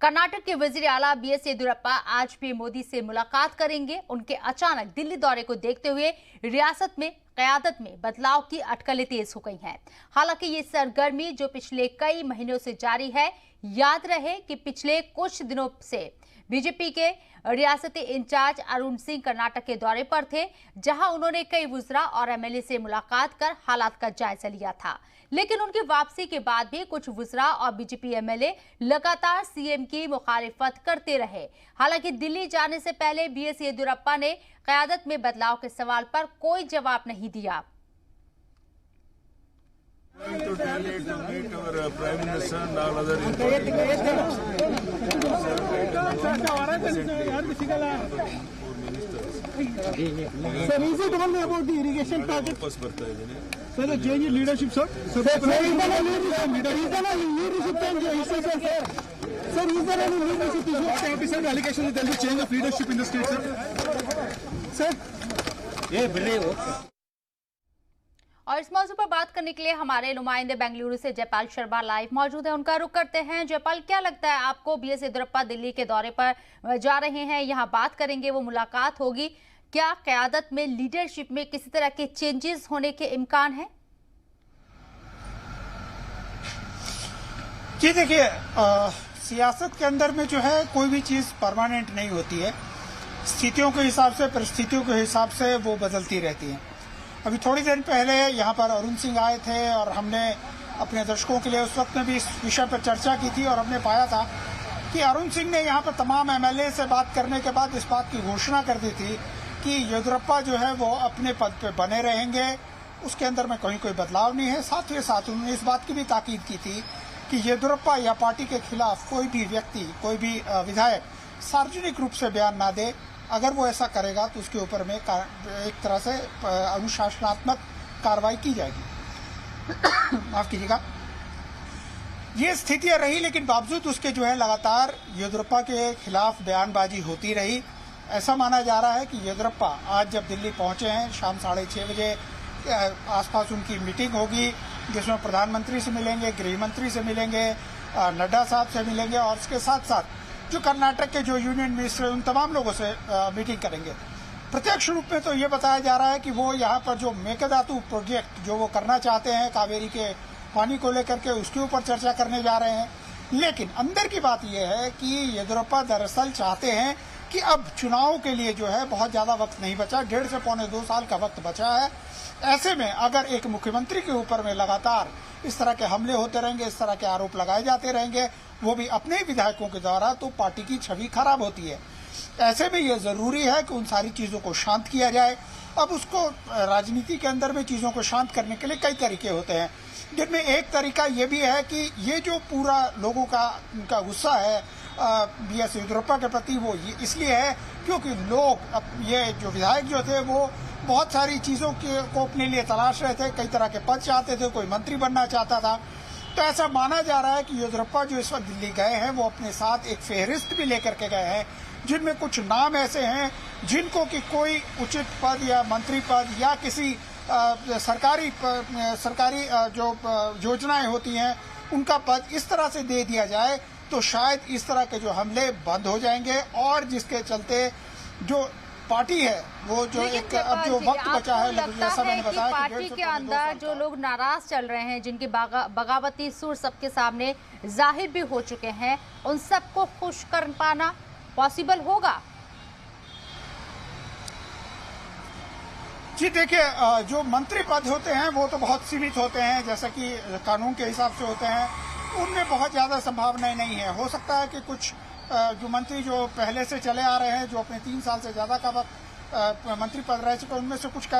कर्नाटक के वजीर आला बीएस येदियुरप्पा आज भी मोदी से मुलाकात करेंगे। उनके अचानक दिल्ली दौरे को देखते हुए रियासत में क़यादत में बदलाव की अटकलें तेज हो गई हैं। हालांकि ये सरगर्मी जो पिछले कई महीनों से जारी है। याद रहे कि पिछले कुछ दिनों से बीजेपी के रियासती इंचार्ज अरुण सिंह कर्नाटक के दौरे पर थे, जहां उन्होंने कई वुज़रा और एमएलए से मुलाकात कर हालात का जायजा लिया था। लेकिन उनकी वापसी के बाद भी कुछ वुज़रा और बीजेपी एमएलए लगातार सीएम की मुखालिफत करते रहे। हालांकि दिल्ली जाने से पहले बीएस येदियुरप्पा ने क़यादत में बदलाव के सवाल पर कोई जवाब नहीं दिया। To Delhi to meet our Prime Minister and all other Sir, is it only about the irrigation project? Sir, the change in leadership, sir. Sir, is there any leadership change issue, sir? Sir, is there any leadership issue? What official allegation is there is change of leadership in the state, sir? Sir? ये बिल्ली और इस मौजू पर बात करने के लिए हमारे नुमाइंदे बेंगलुरु से जयपाल शर्मा लाइव मौजूद है। उनका रुख करते हैं। जयपाल, क्या लगता है आपको? बीएस येदियुरप्पा दिल्ली के दौरे पर जा रहे हैं, यहाँ बात करेंगे, वो मुलाकात होगी। क्या क़यादत में लीडरशिप में किसी तरह के चेंजेस होने के इम्कान है? जी देखिए, सियासत के अंदर में जो है कोई भी चीज परमानेंट नहीं होती है। स्थितियों के हिसाब से, परिस्थितियों के हिसाब से वो बदलती रहती है। अभी थोड़ी देर पहले यहाँ पर अरुण सिंह आए थे और हमने अपने दर्शकों के लिए उस वक्त में भी इस विषय पर चर्चा की थी और हमने पाया था कि अरुण सिंह ने यहाँ पर तमाम एमएलए से बात करने के बाद इस बात की घोषणा कर दी थी कि येदियुरप्पा जो है वो अपने पद पे बने रहेंगे, उसके अंदर में कहीं कोई बदलाव नहीं है। साथ ही साथ उन्होंने इस बात की भी ताकीद की थी कि येदियुरप्पा या पार्टी के खिलाफ कोई भी व्यक्ति, कोई भी विधायक सार्वजनिक रूप से बयान ना दे। अगर वो ऐसा करेगा तो उसके ऊपर में एक तरह से अनुशासनात्मक कार्रवाई की जाएगी। माफ कीजिएगा। ये स्थितियां रही, लेकिन बावजूद उसके जो है लगातार येदियुरप्पा के खिलाफ बयानबाजी होती रही। ऐसा माना जा रहा है कि येदियुरप्पा आज जब दिल्ली पहुंचे हैं, शाम 6:30 बजे आसपास उनकी मीटिंग होगी, जिसमें प्रधानमंत्री से मिलेंगे, गृह मंत्री से मिलेंगे, नड्डा साहब से मिलेंगे और इसके साथ साथ जो कर्नाटक के जो यूनियन मिनिस्टर उन तमाम लोगों से मीटिंग करेंगे। प्रत्यक्ष रूप में तो ये बताया जा रहा है कि वो यहाँ पर जो मेकेदातु प्रोजेक्ट जो वो करना चाहते हैं कावेरी के पानी को लेकर के, उसके ऊपर चर्चा करने जा रहे हैं। लेकिन अंदर की बात यह है कि येदियुरप्पा दरअसल चाहते हैं कि अब चुनाव के लिए जो है बहुत ज्यादा वक्त नहीं बचा, 1.5 से पौने 2 साल का वक्त बचा है। ऐसे में अगर एक मुख्यमंत्री के ऊपर में लगातार इस तरह के हमले होते रहेंगे, इस तरह के आरोप लगाए जाते रहेंगे, वो भी अपने विधायकों के द्वारा, तो पार्टी की छवि खराब होती है। ऐसे में ये जरूरी है कि उन सारी चीजों को शांत किया जाए। अब उसको राजनीति के अंदर में चीजों को शांत करने के लिए कई तरीके होते हैं, जिनमें एक तरीका ये भी है कि ये जो पूरा लोगों का उनका गुस्सा है बीएस येदियुरप्पा के प्रति, वो इसलिए है क्योंकि लोग, अब ये जो विधायक जो थे वो बहुत सारी चीजों को अपने लिए तलाश रहे थे, कई तरह के पद चाहते थे, कोई मंत्री बनना चाहता था। तो ऐसा माना जा रहा है कि येदियुरप्पा जो इस वक्त दिल्ली गए हैं वो अपने साथ एक फेहरिस्त भी लेकर के गए हैं, जिनमें कुछ नाम ऐसे हैं जिनको कि कोई उचित पद या मंत्री पद या किसी सरकारी जो योजनाएं होती हैं उनका पद इस तरह से दे दिया जाए तो शायद इस तरह के जो हमले बंद हो जाएंगे और जिसके चलते जो पार्टी है वो जो एक अब जो वक्त बचा है, जैसा मैंने बताया, पार्टी के अंदर जो लोग नाराज चल रहे हैं, जिनकी बगावती सुर सबके सामने जाहिर भी हो चुके हैं, उन सबको खुश कर पाना पॉसिबल होगा? जी देखिए, जो मंत्री पद होते हैं वो तो बहुत सीमित होते हैं, जैसा कि कानून के हिसाब से होते हैं, उनमें बहुत ज्यादा संभावनाएं नहीं है। हो सकता है कि कुछ जो मंत्री जो पहले से चले आ रहे हैं, जो अपने 3 साल से ज्यादा का वक्त मंत्री पद रह चुके, उनमें से कुछ का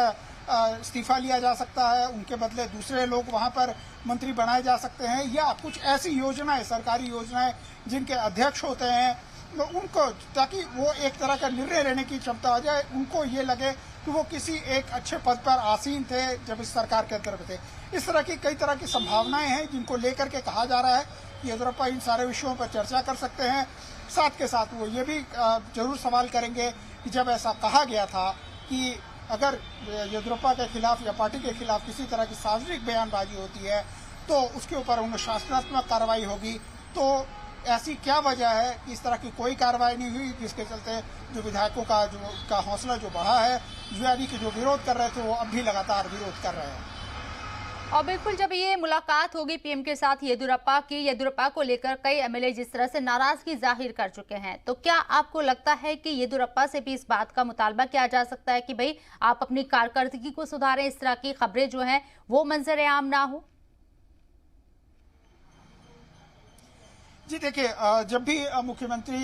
इस्तीफा लिया जा सकता है, उनके बदले दूसरे लोग वहां पर मंत्री बनाए जा सकते हैं, या कुछ ऐसी योजनाएं, सरकारी योजनाएं जिनके अध्यक्ष होते हैं उनको, ताकि वो एक तरह का निर्णय लेने की क्षमता आ जाए, उनको ये लगे कि वो किसी एक अच्छे पद पर आसीन थे जब इस सरकार के अंदर थे। इस तरह की कई तरह की संभावनाएं हैं जिनको लेकर के कहा जा रहा है कि येदियुरप्पा इन सारे विषयों पर चर्चा कर सकते हैं। साथ के साथ वो ये भी जरूर सवाल करेंगे कि जब ऐसा कहा गया था कि अगर येदियुरप्पा के खिलाफ या पार्टी के खिलाफ किसी तरह की सार्वजनिक बयानबाजी होती है तो उसके ऊपर अनुशासनात्मक कार्रवाई होगी, तो ऐसी क्या वजह है कि इस तरह की कोई कार्रवाई नहीं हुई, जिसके चलते जो विधायकों का हौसला जो बढ़ा है, यानी कि जो विरोध कर रहे थे वो अब भी लगातार विरोध कर रहे हैं। और बिल्कुल जब ये मुलाकात होगी पीएम के साथ येदियुरप्पा को लेकर कई एमएलए जिस तरह से नाराजगी जाहिर कर चुके हैं, तो क्या आपको लगता है कि येदियुरप्पा से भी इस बात का मुतालबा किया जा सकता है कि भाई आप अपनी कारकर्दगी को सुधारें, इस तरह की खबरें जो हैं वो मंजर आम ना हो? जी देखिए, जब भी मुख्यमंत्री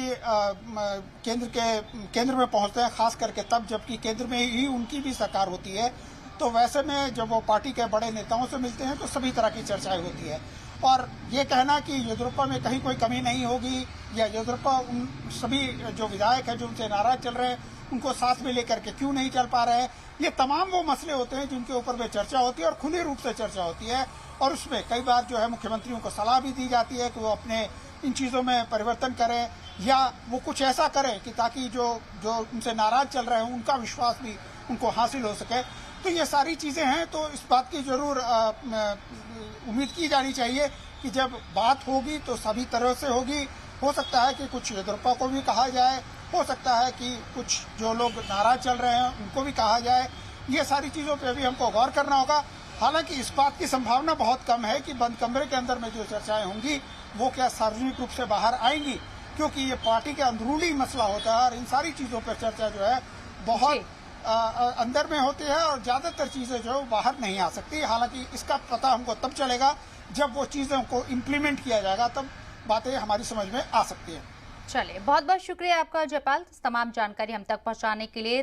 केंद्र में पहुंचते हैं, खास करके तब जबकि केंद्र में ही उनकी भी सरकार होती है, तो वैसे में जब वो पार्टी के बड़े नेताओं से मिलते हैं तो सभी तरह की चर्चाएं होती है। और ये कहना कि येदियुरप्पा में कहीं कोई कमी नहीं होगी या येदियुरप्पा उन सभी जो विधायक हैं जो उनसे नाराज चल रहे हैं उनको साथ में लेकर के क्यों नहीं चल पा रहे हैं, ये तमाम वो मसले होते हैं जिनके ऊपर में चर्चा होती है और खुले रूप से चर्चा होती है। और उसमें कई बार जो है मुख्यमंत्रियों को सलाह भी दी जाती है कि वो अपने इन चीज़ों में परिवर्तन करें या वो कुछ ऐसा करें कि ताकि जो उनसे नाराज चल रहे हैं उनका विश्वास भी उनको हासिल हो सके। तो ये सारी चीज़ें हैं, तो इस बात की जरूर उम्मीद की जानी चाहिए कि जब बात होगी तो सभी तरह से होगी। हो सकता है कि कुछ येदियुरप्पा को भी कहा जाए, हो सकता है कि कुछ जो लोग नाराज चल रहे हैं उनको भी कहा जाए। ये सारी चीज़ों पे भी हमको गौर करना होगा। हालांकि इस बात की संभावना बहुत कम है कि बंद कमरे के अंदर में जो चर्चाएं होंगी वो क्या सार्वजनिक रूप से बाहर आएंगी, क्योंकि ये पार्टी के अंदरूनी मसला होता है और इन सारी चीज़ों पर चर्चा जो है बहुत अंदर में होती है और ज्यादातर चीजें जो है बाहर नहीं आ सकती। हालांकि इसका पता हमको तब चलेगा जब वो चीजों को इम्प्लीमेंट किया जाएगा, तब बातें हमारी समझ में आ सकती है। चलिए, बहुत बहुत शुक्रिया आपका जयपाल, तमाम जानकारी हम तक पहुंचाने के लिए।